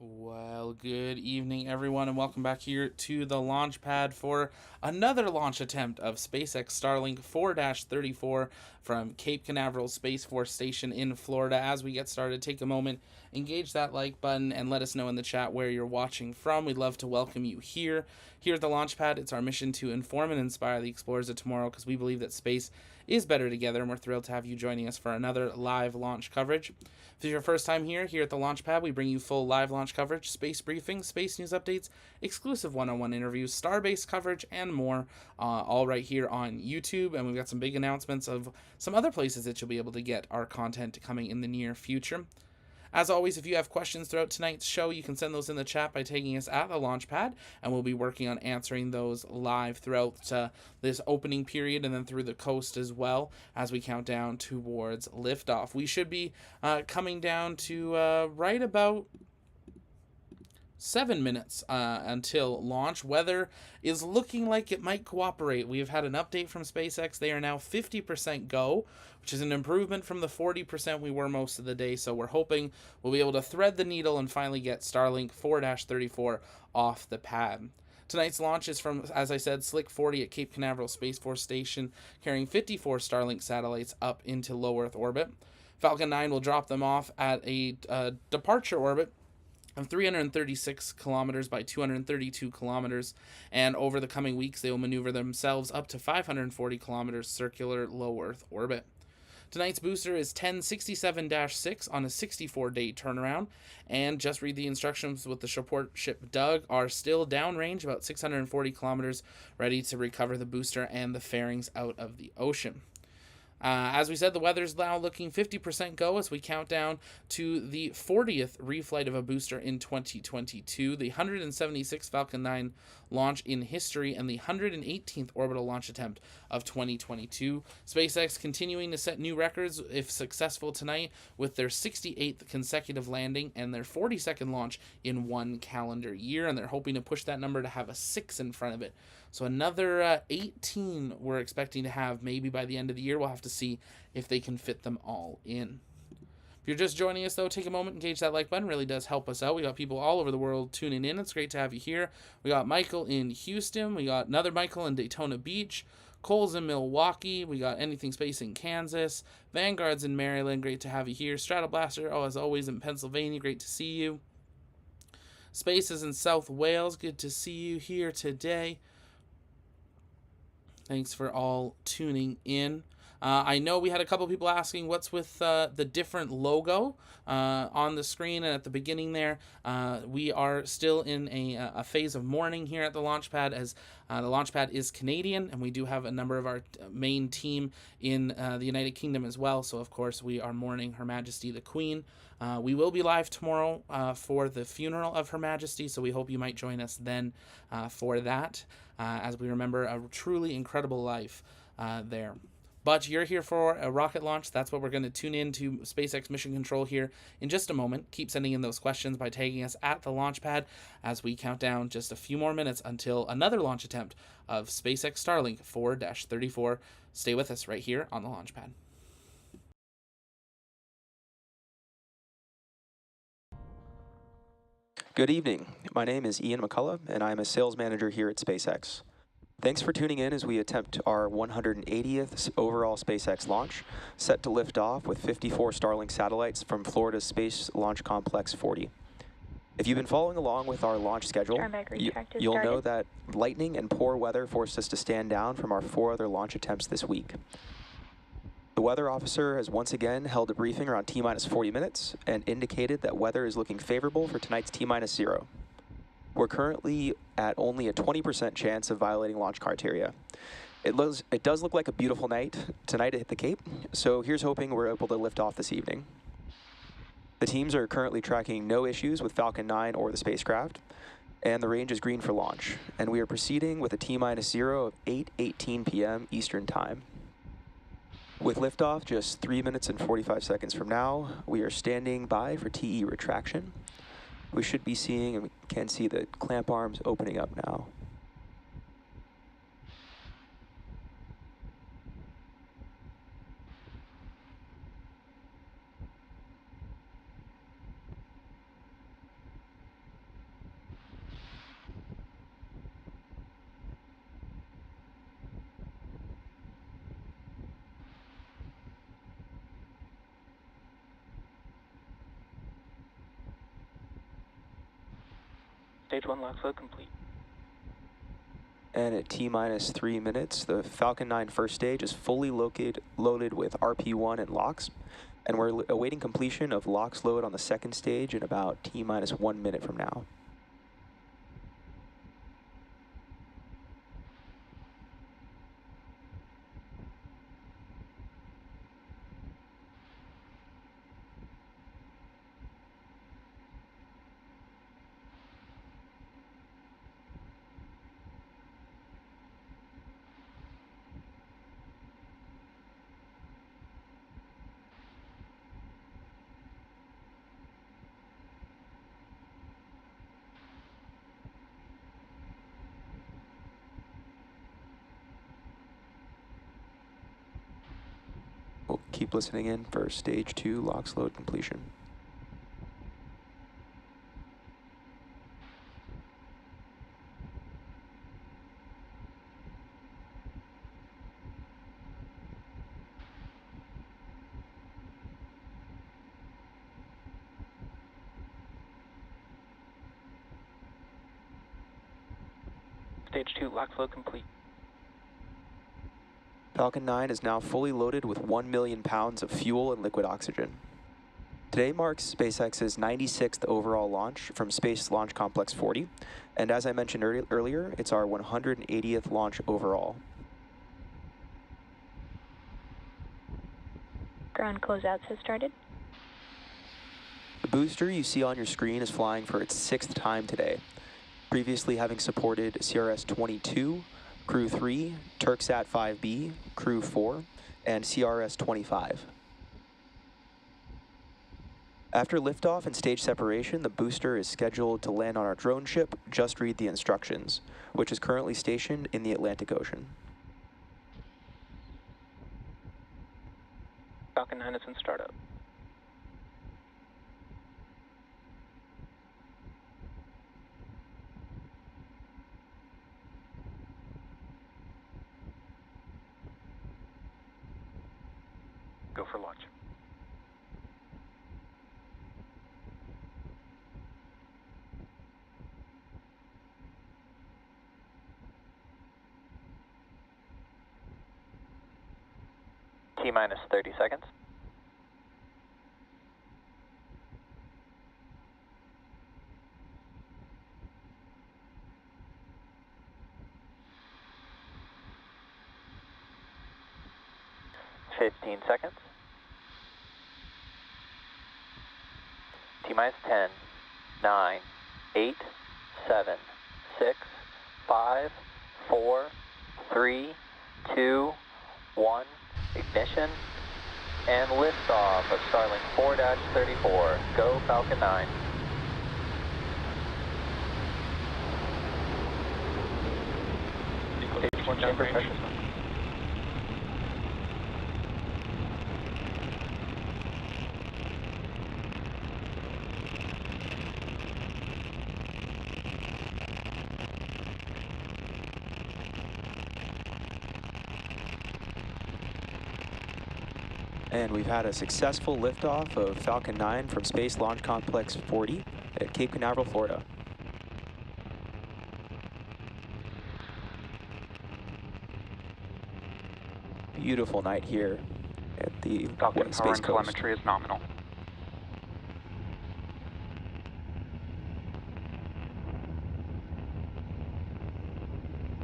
Well, good evening, everyone, and welcome back here to the launch pad for another launch attempt of SpaceX Starlink 4-34 from Cape Canaveral Space Force Station in Florida. As we get started, take a moment, engage that like button, and let us know in the chat where you're watching from. We'd love to welcome you here. Here at the launch pad, it's our mission to inform and inspire the explorers of tomorrow because we believe that space is better together, and we're thrilled to have you joining us for another live launch coverage. If it's your first time here at the launch pad, we bring you full live launch coverage, space briefings, space news updates, exclusive one-on-one interviews, starbase coverage, and more, all right here on YouTube. And we've got some big announcements of some other places that you'll be able to get our content coming in the near future. As always, if you have questions throughout tonight's show, you can send those in the chat by tagging us at the launch pad, and we'll be working on answering those live throughout this opening period and then through the coast as well as we count down towards liftoff. We should be coming down to right about 7 minutes until launch. Weather is looking like it might cooperate. We've had an update from SpaceX. They are now 50% go, which is an improvement from the 40% we were most of the day. So we're hoping we'll be able to thread the needle and finally get Starlink 4-34 off the pad. Tonight's launch is from, as I said, Slick 40 at Cape Canaveral Space Force Station, carrying 54 Starlink satellites up into low Earth orbit. Falcon 9 will drop them off at a departure orbit of 336 kilometers by 232 kilometers, and over the coming weeks they will maneuver themselves up to 540 kilometers circular low Earth orbit. Tonight's booster is 1067-6 on a 64-day turnaround, and just read the instructions with the support ship Doug, are still downrange about 640 kilometers, ready to recover the booster and the fairings out of the ocean. As we said, the weather's now looking 50% go as we count down to the 40th reflight of a booster in 2022, the 176th Falcon 9 launch in history, and the 118th orbital launch attempt of 2022. SpaceX continuing to set new records, if successful tonight, with their 68th consecutive landing and their 42nd launch in one calendar year, and they're hoping to push that number to have a 6 in front of it. So another 18 we're expecting to have maybe by the end of the year. We'll have to see if they can fit them all in. If you're just joining us, though, take a moment, engage that like button. It really does help us out. We got people all over the world tuning in. It's great to have you here. We got Michael in Houston. We got another Michael in Daytona Beach. Cole's in Milwaukee. We got Anything Space in Kansas. Vanguard's in Maryland. Great to have you here. Stratoblaster, as always, in Pennsylvania. Great to see you. Space is in South Wales. Good to see you here today. Thanks for all tuning in. I know we had a couple people asking what's with the different logo on the screen and at the beginning there. We are still in a phase of mourning here at the launch pad, as the launch pad is Canadian, and we do have a number of our main team in the United Kingdom as well. So, of course, we are mourning Her Majesty the Queen. We will be live tomorrow for the funeral of Her Majesty, so we hope you might join us then for that, as we remember a truly incredible life there. But you're here for a rocket launch. That's what we're going to tune in to SpaceX Mission Control here in just a moment. Keep sending in those questions by tagging us at the launch pad as we count down just a few more minutes until another launch attempt of SpaceX Starlink 4-34. Stay with us right here on the launch pad. Good evening. My name is Ian McCullough, and I'm a sales manager here at SpaceX. Thanks for tuning in as we attempt our 180th overall SpaceX launch, set to lift off with 54 Starlink satellites from Florida's Space Launch Complex 40. If you've been following along with our launch schedule, you'll know that lightning and poor weather forced us to stand down from our 4 other launch attempts this week. The weather officer has once again held a briefing around T-minus 40 minutes and indicated that weather is looking favorable for tonight's T-minus 0. We're currently at only a 20% chance of violating launch criteria. It does look like a beautiful night tonight to hit the Cape, so here's hoping we're able to lift off this evening. The teams are currently tracking no issues with Falcon 9 or the spacecraft, and the range is green for launch, and we are proceeding with a T-minus 0 of 8:18 p.m. Eastern Time. With liftoff just 3 minutes and 45 seconds from now, we are standing by for TE retraction. We should be seeing, and we can see the clamp arms opening up now. Stage 1 LOX load complete. And at T-minus 3 minutes, the Falcon 9 first stage is fully loaded with RP-1 and LOX, and we're awaiting completion of LOX load on the second stage in about T-minus 1 minute from now. We'll keep listening in for stage 2 LOX load completion. Stage 2 LOX load complete. Falcon 9 is now fully loaded with 1 million pounds of fuel and liquid oxygen. Today marks SpaceX's 96th overall launch from Space Launch Complex 40, and as I mentioned earlier, it's our 180th launch overall. Ground closeouts has started. The booster you see on your screen is flying for its 6th time today, previously having supported CRS-22, Crew 3, Turksat 5B, Crew 4, and CRS-25. After liftoff and stage separation, the booster is scheduled to land on our drone ship, Just Read the Instructions, which is currently stationed in the Atlantic Ocean. Falcon 9 is in startup. Go for launch. T-minus 30 seconds. Fifteen seconds. T-minus 10, 9, 8, 7, 6, 5, 4, 3, 2, 1. Ignition and liftoff of Starlink 4-34. Go Falcon 9. Stage 1 chamber pressure. And we've had a successful liftoff of Falcon 9 from Space Launch Complex 40 at Cape Canaveral, Florida. Beautiful night here at the Falcon Space power and Coast. telemetry is nominal.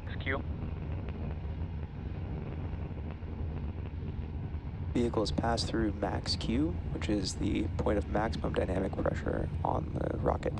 Max-Q. Vehicle has passed through Max-Q, which is the point of maximum dynamic pressure on the rocket.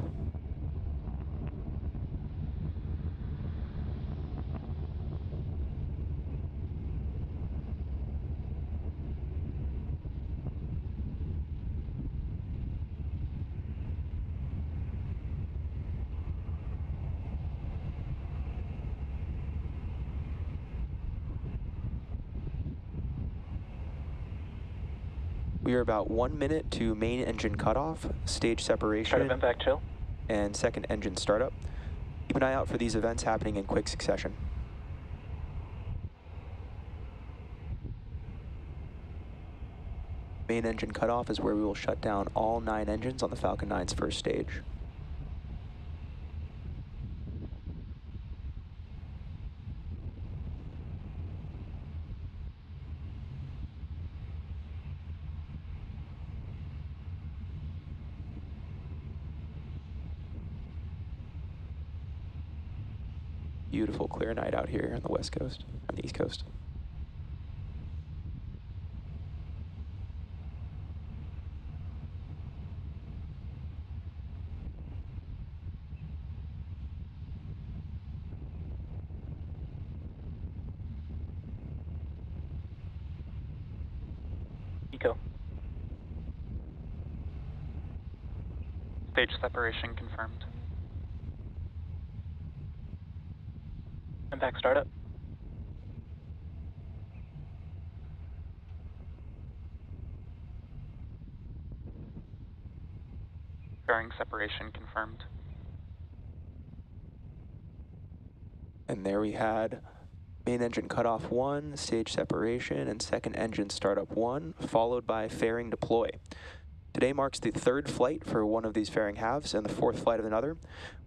We are about 1 minute to main engine cutoff, stage separation, Start event back chill. and second engine startup. Keep an eye out for these events happening in quick succession. Main engine cutoff is where we will shut down all 9 engines on the Falcon 9's first stage. Beautiful clear night out here on the west coast, on the east coast. Eco. Stage separation confirmed. Impact startup. Fairing separation confirmed. And there we had main engine cutoff 1, stage separation, and second engine startup 1, followed by fairing deploy. Today marks the third flight for one of these fairing halves and the fourth flight of another.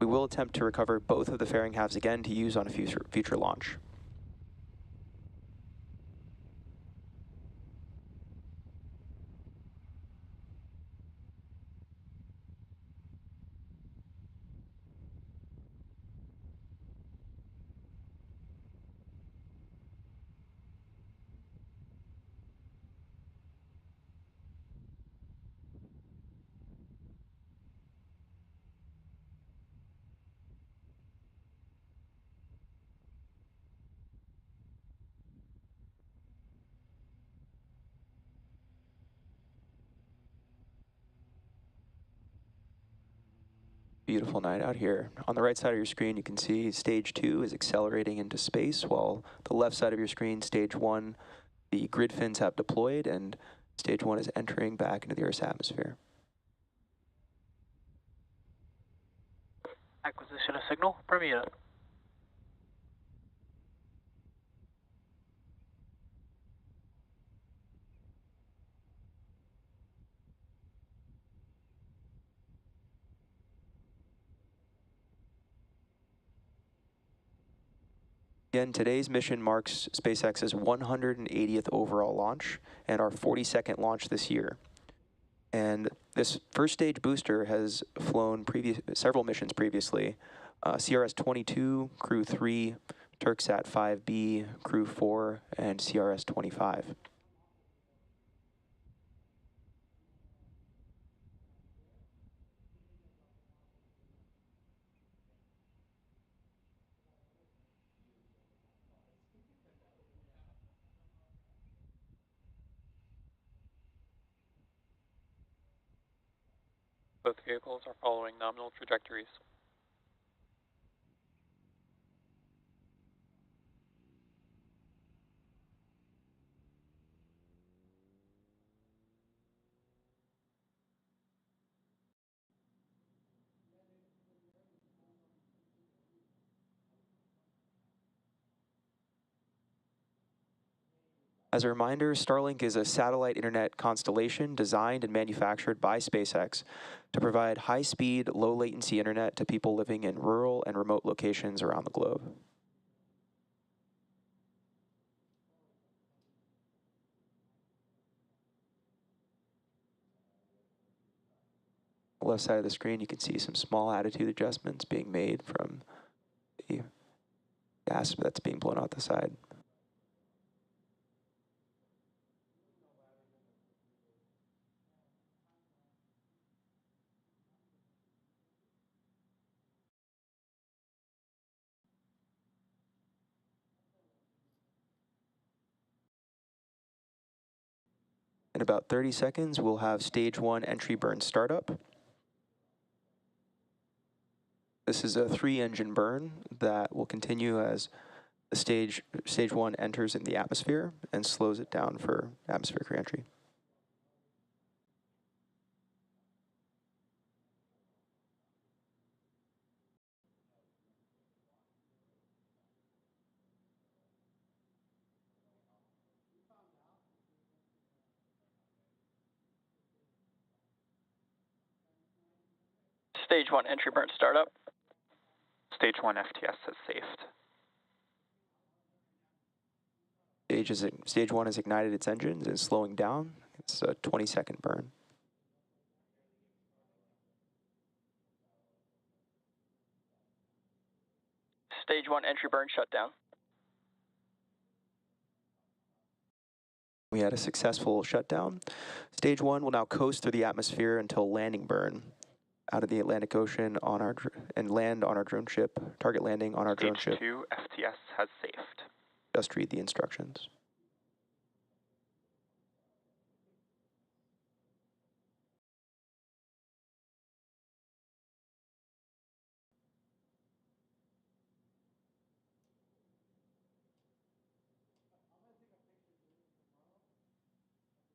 We will attempt to recover both of the fairing halves again to use on a future launch. Beautiful night out here. On the right side of your screen, you can see stage 2 is accelerating into space, while the left side of your screen, stage 1, the grid fins have deployed, and stage 1 is entering back into the Earth's atmosphere. Acquisition of signal, Bermuda. Again, today's mission marks SpaceX's 180th overall launch and our 42nd launch this year. And this first stage booster has flown several missions previously. CRS-22, Crew 3, Turksat 5B, Crew 4, and CRS-25. Both vehicles are following nominal trajectories. As a reminder, Starlink is a satellite internet constellation designed and manufactured by SpaceX to provide high-speed, low-latency internet to people living in rural and remote locations around the globe. On the left side of the screen, you can see some small attitude adjustments being made from the gas that's being blown out the side. In about 30 seconds, we'll have stage 1 entry burn startup. This is a 3-engine burn that will continue as the stage 1 enters in the atmosphere and slows it down for atmospheric reentry. Stage 1 entry burn startup. Stage 1 FTS has safed. Stage 1 has ignited its engines and is slowing down. It's a 20-second burn. Stage 1 entry burn shutdown. We had a successful shutdown. Stage 1 will now coast through the atmosphere until landing burn out of the Atlantic Ocean on our and land on our drone ship. Target landing on our drone ship. Stage 2 FTS has safed. Just read the instructions.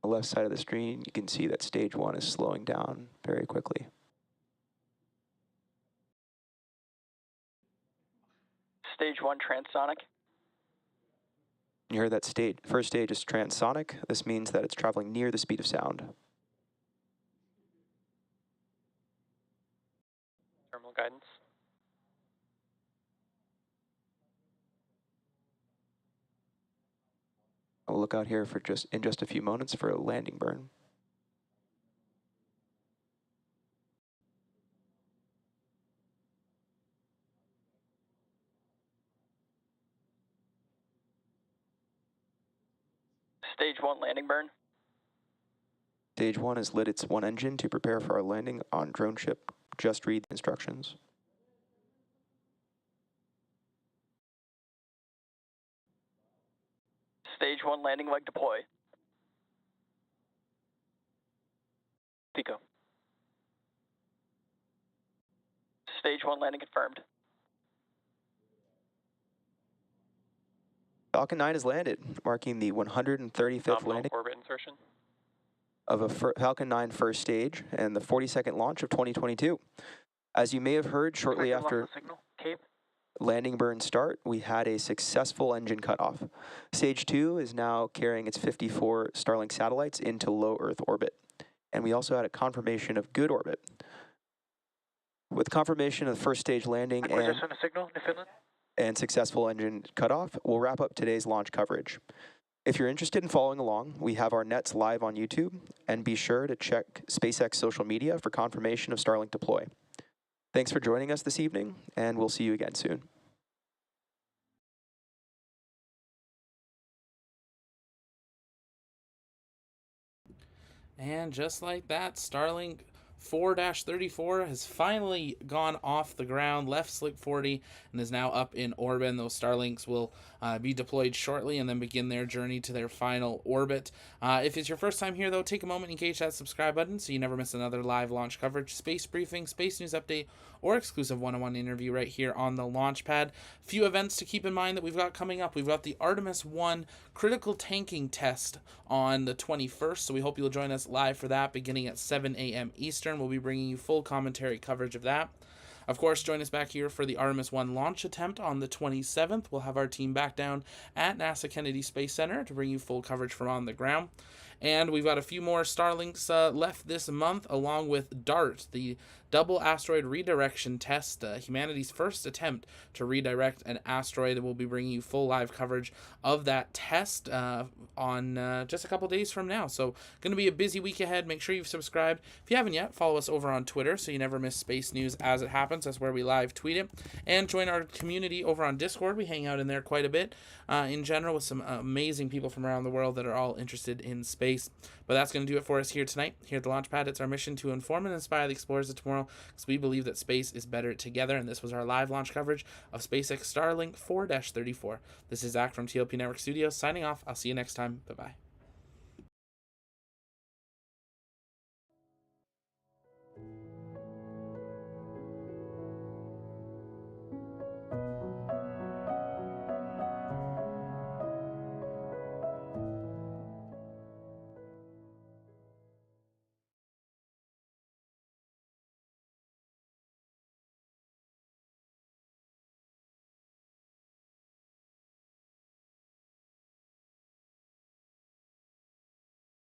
On the left side of the screen, you can see that stage 1 is slowing down very quickly. Stage 1 transonic. You heard that first stage is transonic. This means that it's traveling near the speed of sound. Thermal guidance. I'll look out here for in just a few moments for a landing burn. Stage 1 landing burn. Stage 1 has lit its one engine to prepare for our landing on drone ship. Just read the instructions. Stage 1 landing leg deploy. Pico. Stage 1 landing confirmed. Falcon 9 has landed, marking the 135th Nominal landing orbit insertion. of a Falcon 9 first stage and the 42nd launch of 2022. As you may have heard, shortly after Signal. Cape. landing burn start, we had a successful engine cutoff. Stage 2 is now carrying its 54 Starlink satellites into low Earth orbit. And we also had a confirmation of good orbit. With confirmation of the first stage landing Acquisition of signal, Newfoundland. and successful engine cutoff, we'll wrap up today's launch coverage. If you're interested in following along, we have our nets live on YouTube, and be sure to check SpaceX social media for confirmation of Starlink deploy. Thanks for joining us this evening, and we'll see you again soon. And just like that, Starlink 4-34 has finally gone off the ground, left Slick 40, and is now up in orbit. And those Starlinks will be deployed shortly and then begin their journey to their final orbit. If it's your first time here, though, take a moment and engage that subscribe button so you never miss another live launch coverage, space briefing, space news update, or exclusive one-on-one interview right here on the launch pad. Few events to keep in mind that we've got coming up. We've got the Artemis 1 critical tanking test on the 21st, so we hope you'll join us live for that beginning at 7 a.m. Eastern. We'll be bringing you full commentary coverage of that. Of course, join us back here for the Artemis 1 launch attempt on the 27th. We'll have our team back down at NASA Kennedy Space Center to bring you full coverage from on the ground. And we've got a few more Starlinks left this month, along with DART, the Double Asteroid Redirection Test, humanity's first attempt to redirect an asteroid. We'll be bringing you full live coverage of that test on just a couple days from now. So going to be a busy week ahead. Make sure you've subscribed. If you haven't yet, follow us over on Twitter so you never miss space news as it happens. That's where we live tweet it. And join our community over on Discord. We hang out in there quite a bit in general with some amazing people from around the world that are all interested in space. But that's going to do it for us here tonight. Here at the Launchpad, it's our mission to inform and inspire the explorers of tomorrow, because we believe that space is better together. And this was our live launch coverage of SpaceX Starlink 4-34. This is Zach from TLP Network Studios signing off. I'll see you next time. Bye-bye.